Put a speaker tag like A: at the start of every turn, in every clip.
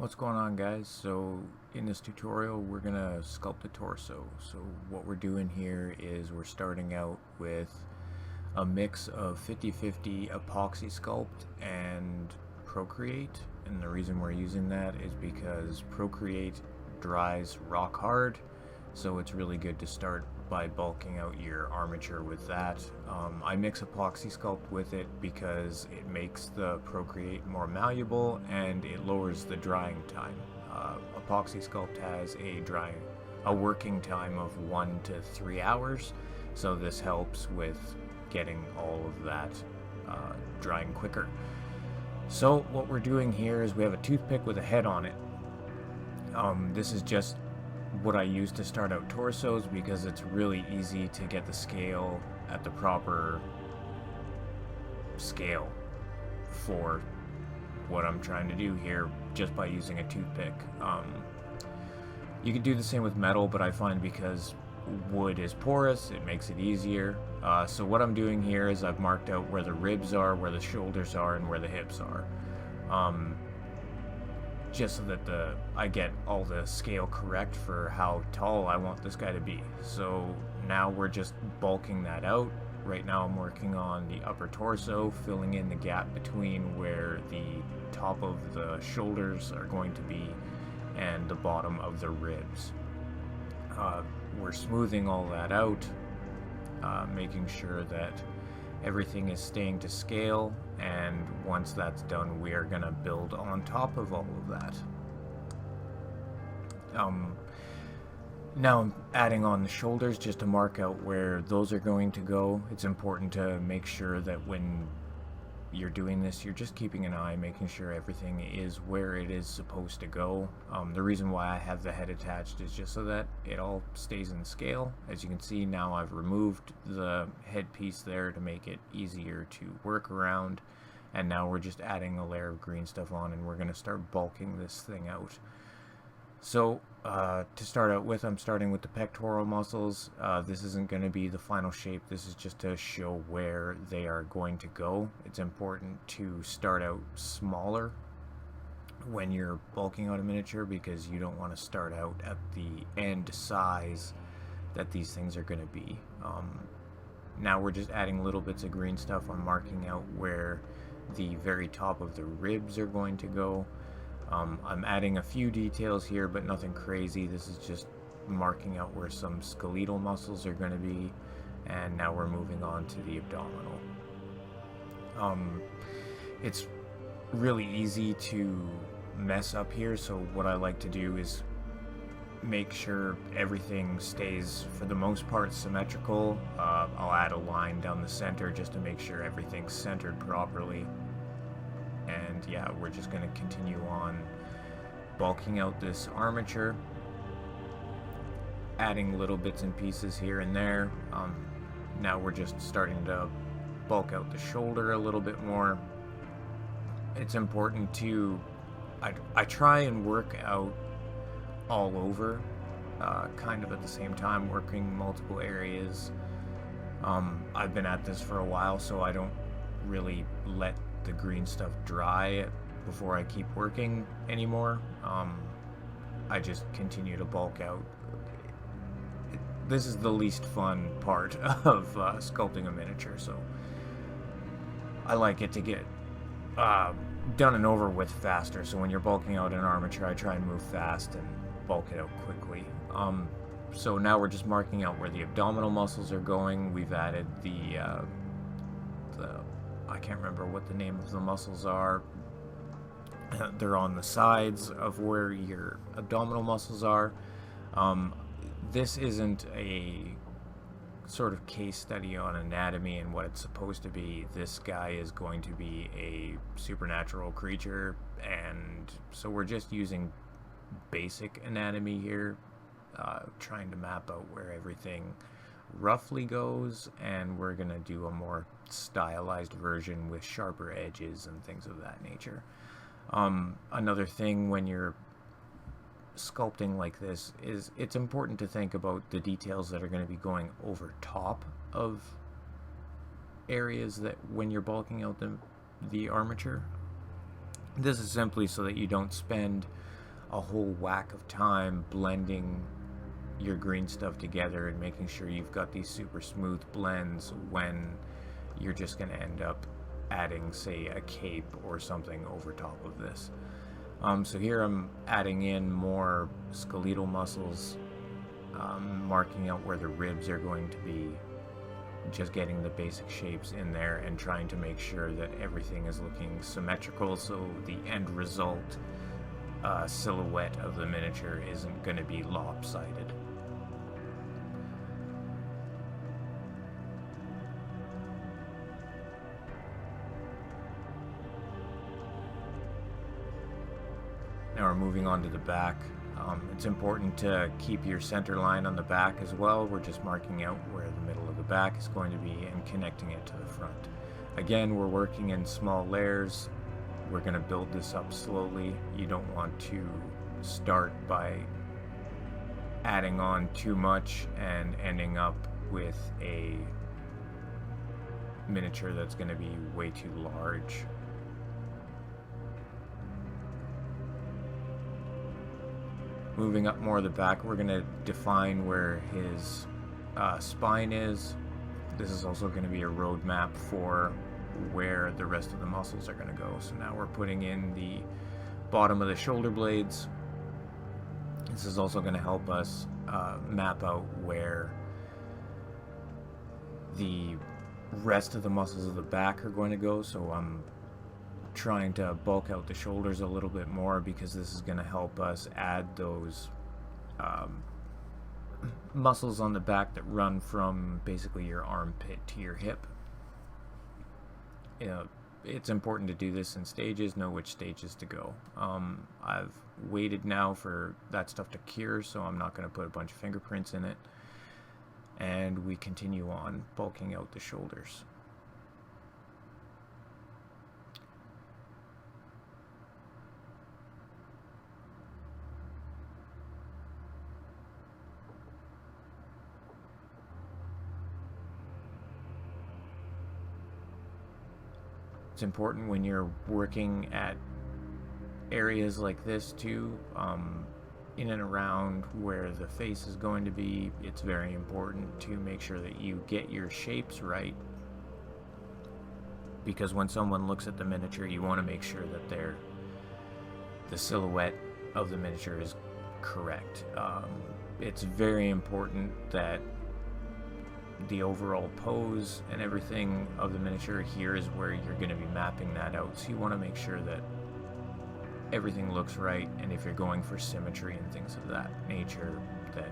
A: What's going on, guys? So in this tutorial we're gonna sculpt the torso. So what we're doing here is we're starting out with a mix of 50-50 epoxy sculpt and Procreate, and the reason we're using that is because Procreate dries rock hard, so it's really good to start by bulking out your armature with that. I mix epoxy sculpt with it because it makes the Procreate more malleable and it lowers the drying time. Epoxy sculpt has a working time of 1 to 3 hours, so this helps with getting all of that drying quicker. So what we're doing here is we have a toothpick with a head on it. This is just what I use to start out torsos because it's really easy to get the scale at the proper scale for what I'm trying to do here just by using a toothpick. You can do the same with metal, but I find because wood is porous, it makes it easier. So what I'm doing here is I've marked out where the ribs are, where the shoulders are, and where the hips are. Just so that I get all the scale correct for how tall I want this guy to be. So now we're just bulking that out. Right now I'm working on the upper torso, filling in the gap between where the top of the shoulders are going to be and the bottom of the ribs. We're smoothing all that out, making sure that everything is staying to scale, and once that's done we are going to build on top of all of that. Now I'm adding on the shoulders just to mark out where those are going to go. It's important to make sure that when you're doing this you're just keeping an eye, making sure everything is where it is supposed to go. The reason why I have the head attached is just so that it all stays in scale. As you can see now, I've removed the head piece there to make it easier to work around, and now we're just adding a layer of green stuff on and we're going to start bulking this thing out. So to start out with, I'm starting with the pectoral muscles. This isn't going to be the final shape, this is just to show where they are going to go. It's important to start out smaller when you're bulking out a miniature because you don't want to start out at the end size that these things are going to be. Now we're just adding little bits of green stuff. I'm marking out where the very top of the ribs are going to go. I'm adding a few details here, but nothing crazy. This is just marking out where some skeletal muscles are going to be, and now we're moving on to the abdominal. It's really easy to mess up here, so what I like to do is make sure everything stays, for the most part, symmetrical. I'll add a line down the center just to make sure everything's centered properly. And yeah, we're just going to continue on bulking out this armature, adding little bits and pieces here and there. Now we're just starting to bulk out the shoulder a little bit more. It's important to, I try and work out all over, kind of at the same time, working multiple areas. I've been at this for a while, so I don't really let the green stuff dry before I keep working anymore. I just continue to bulk out. This is the least fun part of sculpting a miniature, so I like it to get done and over with faster. So when you're bulking out an armature, I try and move fast and bulk it out quickly. So now we're just marking out where the abdominal muscles are going. We've added the I can't remember what the name of the muscles are. They're on the sides of where your abdominal muscles are. This isn't a sort of case study on anatomy and what it's supposed to be. This guy is going to be a supernatural creature, and so we're just using basic anatomy here, trying to map out where everything roughly goes, and we're gonna do a more stylized version with sharper edges and things of that nature. Another thing when you're sculpting like this is it's important to think about the details that are going to be going over top of areas that when you're bulking out the armature. This is simply so that you don't spend a whole whack of time blending your green stuff together and making sure you've got these super smooth blends when you're just going to end up adding, say, a cape or something over top of this. So here I'm adding in more skeletal muscles, marking out where the ribs are going to be, just getting the basic shapes in there and trying to make sure that everything is looking symmetrical, so the end result silhouette of the miniature isn't going to be lopsided. Now we're moving on to the back. It's important to keep your center line on the back as well. We're just marking out where the middle of the back is going to be and connecting it to the front. Again, we're working in small layers. We're going to build this up slowly. You don't want to start by adding on too much and ending up with a miniature that's going to be way too large. Moving up more of the back, we're going to define where his spine is. This is also going to be a roadmap for where the rest of the muscles are going to go. So now we're putting in the bottom of the shoulder blades. This is also going to help us map out where the rest of the muscles of the back are going to go. So I'm trying to bulk out the shoulders a little bit more because this is going to help us add those muscles on the back that run from basically your armpit to your hip. You know, it's important to do this in stages, know which stages to go. I've waited now for that stuff to cure, so I'm not going to put a bunch of fingerprints in it. And we continue on bulking out the shoulders. It's important when you're working at areas like this too, in and around where the face is going to be. It's very important to make sure that you get your shapes right, because when someone looks at the miniature, you want to make sure that the silhouette of the miniature is correct. It's very important that the overall pose and everything of the miniature here is where you're going to be mapping that out. So you want to make sure that everything looks right, and if you're going for symmetry and things of that nature, that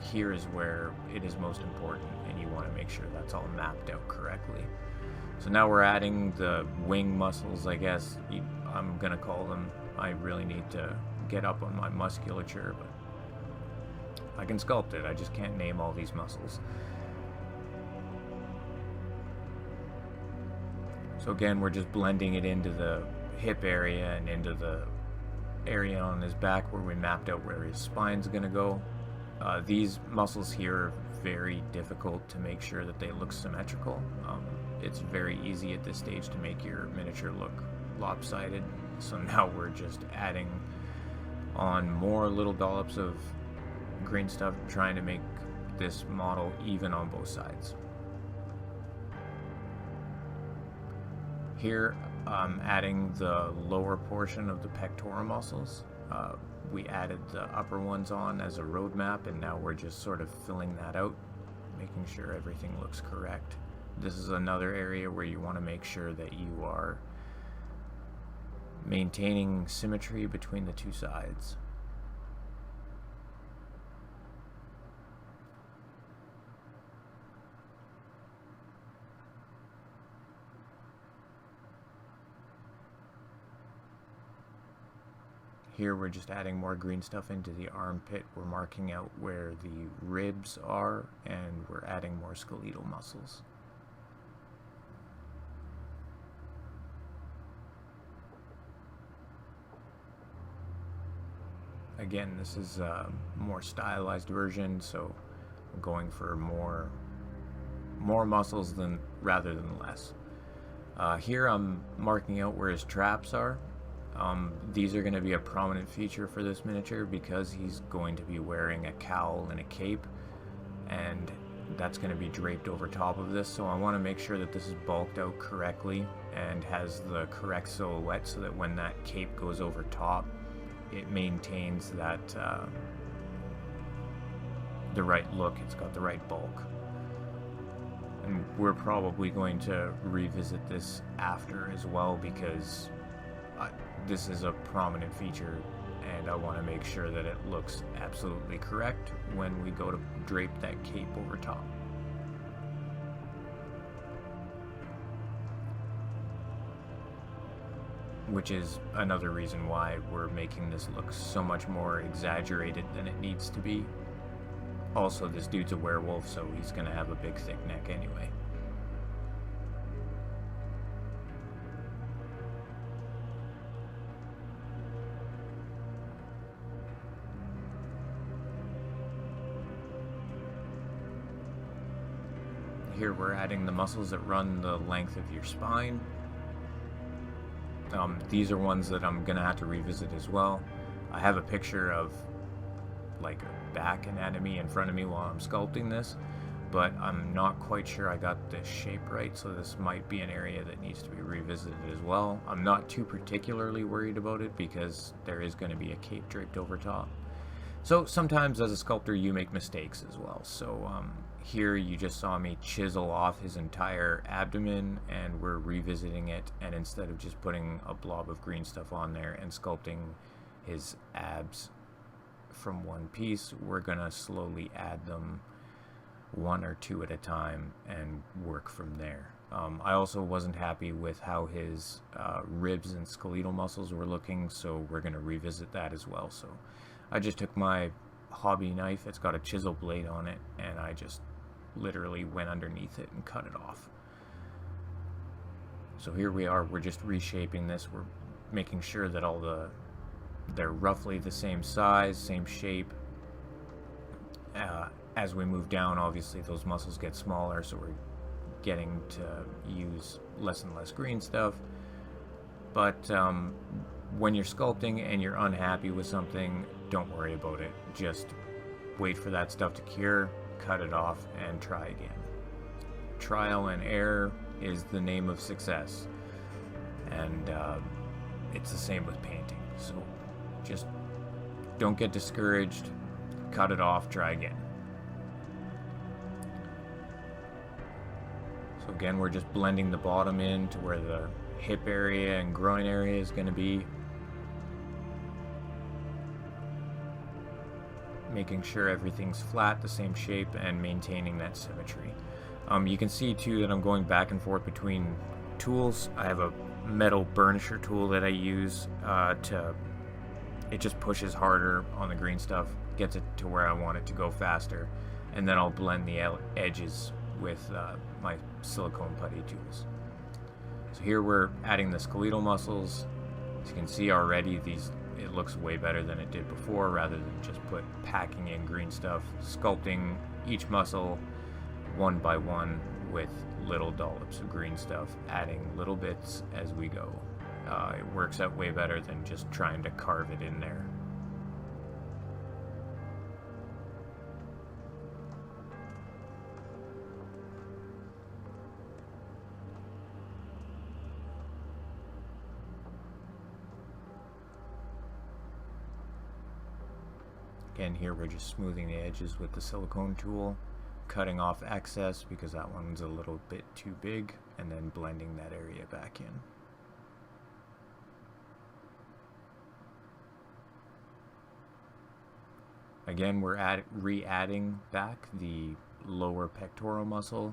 A: here is where it is most important, and you want to make sure that's all mapped out correctly. So now we're adding the wing muscles, I guess I'm going to call them. I really need to get up on my musculature, but I can sculpt it. I just can't name all these muscles. So again, we're just blending it into the hip area and into the area on his back where we mapped out where his spine's going to go. These muscles here are very difficult to make sure that they look symmetrical. It's very easy at this stage to make your miniature look lopsided. So now we're just adding on more little dollops of green stuff, trying to make this model even on both sides. Here I'm adding the lower portion of the pectoral muscles. We added the upper ones on as a roadmap, and now we're just sort of filling that out, making sure everything looks correct. This is another area where you want to make sure that you are maintaining symmetry between the two sides. Here we're just adding more green stuff into the armpit. We're marking out where the ribs are, and we're adding more skeletal muscles. Again, this is a more stylized version, so I'm going for more muscles rather than less. Here I'm marking out where his traps are. These are going to be a prominent feature for this miniature because he's going to be wearing a cowl and a cape, and that's going to be draped over top of this. So I want to make sure that this is bulked out correctly and has the correct silhouette so that when that cape goes over top, it maintains that the right look. It's got the right bulk. And we're probably going to revisit this after as well because this is a prominent feature and I want to make sure that it looks absolutely correct when we go to drape that cape over top. Which is another reason why we're making this look so much more exaggerated than it needs to be. Also, this dude's a werewolf, so he's going to have a big thick neck anyway. Here we're adding the muscles that run the length of your spine. These are ones that I'm gonna have to revisit as well. I have a picture of like a back anatomy in front of me while I'm sculpting this, but I'm not quite sure I got the shape right, so this might be an area that needs to be revisited as well. I'm not too particularly worried about it because there is going to be a cape draped over top. So sometimes as a sculptor you make mistakes as well. So here you just saw me chisel off his entire abdomen and we're revisiting it, and instead of just putting a blob of green stuff on there and sculpting his abs from one piece, we're gonna slowly add them one or two at a time and work from there. I also wasn't happy with how his ribs and skeletal muscles were looking, so we're gonna revisit that as well. So I just took my hobby knife, it's got a chisel blade on it, and I just literally went underneath it and cut it off. So here we are, we're just reshaping this. We're making sure that they're roughly the same size, same shape. As we move down, obviously those muscles get smaller, so we're getting to use less and less green stuff. But when you're sculpting and you're unhappy with something, don't worry about it. Just wait for that stuff to cure, cut it off, and try again. Trial and error is the name of success, and it's the same with painting. So just don't get discouraged, cut it off, try again. So again, we're just blending the bottom in to where the hip area and groin area is going to be. Making sure everything's flat, the same shape, and maintaining that symmetry. You can see too that I'm going back and forth between tools. I have a metal burnisher tool that I use it just pushes harder on the green stuff, gets it to where I want it to go faster, and then I'll blend the edges with my silicone putty tools. So here we're adding the skeletal muscles. As you can see already, it looks way better than it did before, rather than just packing in green stuff, sculpting each muscle one by one with little dollops of green stuff, adding little bits as we go. It works out way better than just trying to carve it in there. Again, here we're just smoothing the edges with the silicone tool, cutting off excess because that one's a little bit too big, and then blending that area back in. Again, we're re-adding back the lower pectoral muscle.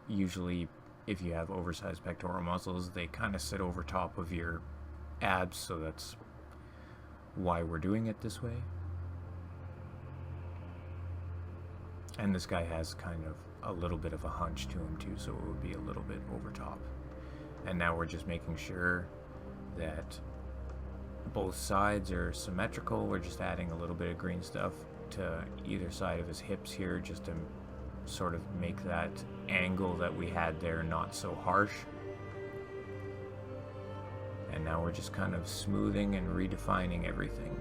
A: Usually, if you have oversized pectoral muscles, they kind of sit over top of your abs, so that's why we're doing it this way. And this guy has kind of a little bit of a hunch to him too, so it would be a little bit over top. And now we're just making sure that both sides are symmetrical. We're just adding a little bit of green stuff to either side of his hips here, just to sort of make that angle that we had there not so harsh. And now we're just kind of smoothing and redefining everything.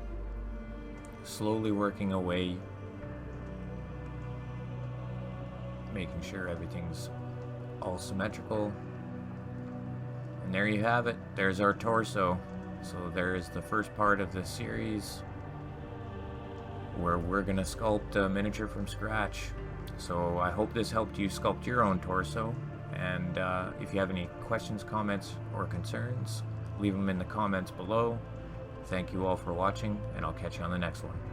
A: Slowly working away, making sure everything's all symmetrical. And there you have it. There's our torso. So there is the first part of the series where we're gonna sculpt a miniature from scratch. So I hope this helped you sculpt your own torso. And if you have any questions, comments, or concerns, leave them in the comments below. Thank you all for watching, and I'll catch you on the next one.